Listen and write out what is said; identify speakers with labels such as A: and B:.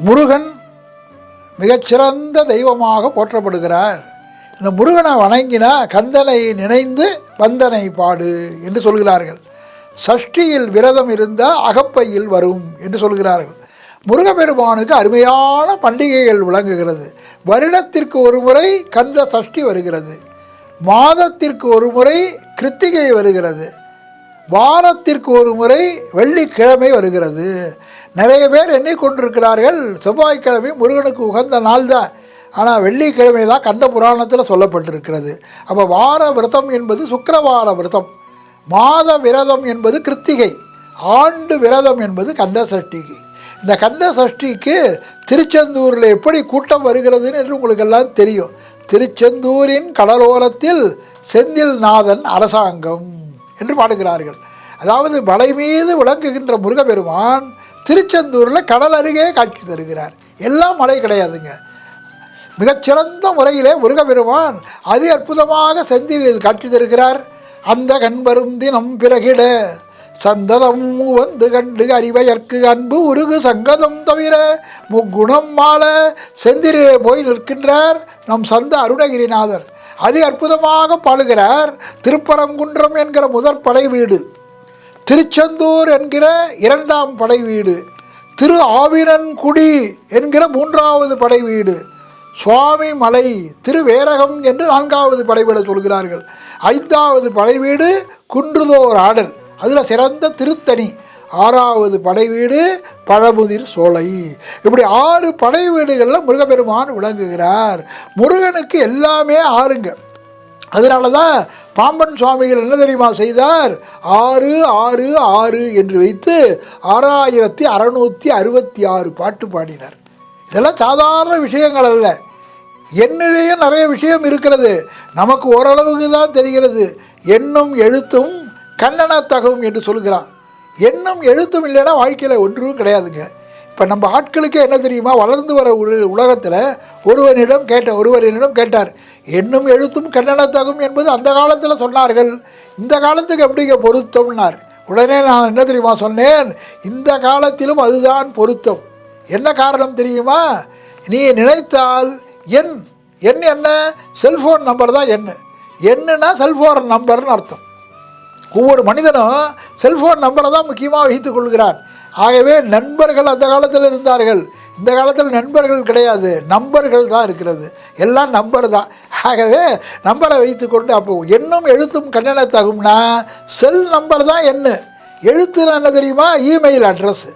A: முருகன் மிகச்சிறந்த தெய்வமாக போற்றப்படுகிறார். இந்த முருகனை வணங்கினா கந்தனை நினைந்து வந்தனை பாடு என்று சொல்கிறார்கள். சஷ்டியில் விரதம் இருந்தால் அகப்பையில் வரும் என்று சொல்கிறார்கள். முருகப்பெருமானுக்கு அருமையான பண்டிகைகள் விளங்குகிறது. வருடத்திற்கு ஒரு முறை கந்த சஷ்டி வருகிறது, மாதத்திற்கு ஒரு முறை கிருத்திகை வருகிறது, வாரத்திற்கு ஒரு முறை வெள்ளிக்கிழமை வருகிறது. நிறைய பேர் எண்ணிக்கொண்டிருக்கிறார்கள் செவ்வாய்க்கிழமை முருகனுக்கு உகந்த நாள் தான், ஆனால் வெள்ளிக்கிழமை தான் கந்த புராணத்தில் சொல்லப்பட்டிருக்கிறது. அப்போ வார விரதம் என்பது சுக்கிரவார விரதம், மாத விரதம் என்பது கிருத்திகை, ஆண்டு விரதம் என்பது கந்த சஷ்டிக்கு. இந்த கந்த சஷ்டிக்கு திருச்செந்தூரில் எப்படி கூட்டம் வருகிறதுன்னு என்று உங்களுக்கு எல்லாம் தெரியும். திருச்செந்தூரின் கடலோரத்தில் செந்தில் நாதன் அரசாங்கம் என்று பாடுகிறார்கள். அதாவது மலை மீது விளங்குகின்ற முருகப்பெருமான் திருச்செந்தூரில் கடல் அருகே காட்சி தருகிறார். எல்லாம் மலை கிடையாதுங்க. மிகச்சிறந்த முறையிலே முருகப்பெருமான் அதி அற்புதமாக செந்திலில் காட்சி தருகிறார். அந்த கண்வரும் தினம் பிறகிட சந்ததம் வந்து கண்டு அறிவையற்கு அன்பு உருகு சங்கதம் தவிர முக்குணம் மால செந்திலே போய் நிற்கின்றார் நம் சந்த அருணகிரிநாதர். அதி அற்புதமாக பாடுகிறார். திருப்பரங்குன்றம் என்கிற முதற் படை வீடு, திருச்செந்தூர் என்கிற இரண்டாம் படை வீடு, திரு ஆவினன்குடி என்கிற மூன்றாவது படை வீடு, சுவாமி மலை திருவேரகம் என்று நான்காவது படைவீடு சொல்கிறார்கள். ஐந்தாவது படைவீடு குன்றுதோர் ஆடல், அதில் சிறந்த திருத்தணி. ஆறாவது படைவீடு பழமுதிர் சோலை. இப்படி 6 படை வீடுகளில் முருகப்பெருமான் விளங்குகிறார். முருகனுக்கு எல்லாமே ஆறுங்க. அதனால தான் பாம்பன் சுவாமிகள் என்ன தெரியுமா செய்தார்? 6 6 6 என்று வைத்து 6666 பாட்டு பாடினார். இதெல்லாம் சாதாரண விஷயங்கள் அல்ல. எண்ணிலேயே நிறைய விஷயம் இருக்கிறது, நமக்கு ஓரளவுக்கு தான் தெரிகிறது. எண்ணும் எழுத்தும் கண்ணனத்தகும் என்று சொல்கிறான். எண்ணும் எழுத்தும் இல்லைன்னா வாழ்க்கையில் ஒன்றும் கிடையாதுங்க. இப்போ நம்ம ஆட்களுக்கே என்ன தெரியுமா, வளர்ந்து வர உலகத்தில் ஒருவரிடம் கேட்டார், எண்ணும் எழுத்தும் கண்ணனத்தகும் என்பது அந்த காலத்தில் சொன்னார்கள், இந்த காலத்துக்கு எப்படிங்க பொருத்தம்னார். உடனே நான் என்ன தெரியுமா சொன்னேன், இந்த காலத்திலும் அதுதான் பொருத்தம். என்ன காரணம் தெரியுமா? நீ நினைத்தால் எண் என்ன, செல்ஃபோன் நம்பர் தான் எண்ணுனா செல்ஃபோன் நம்பர்னு அர்த்தம். ஒவ்வொரு மனிதனும் செல்ஃபோன் நம்பரை தான் முக்கியமாக வைத்து கொள்கிறான். ஆகவே நண்பர்கள் அந்த காலத்தில் இருந்தார்கள், இந்த காலத்தில் நண்பர்கள் கிடையாது, நம்பர்கள் தான் இருக்கிறது, எல்லாம் நம்பர் தான். ஆகவே நம்பரை வைத்து கொண்டு அப்போ எண்ணும் எழுத்தும் கண்ணனத்தகும்னா செல் நம்பர் தான் எண்ணு. எழுத்துன்னு என்ன தெரியுமா? Email address.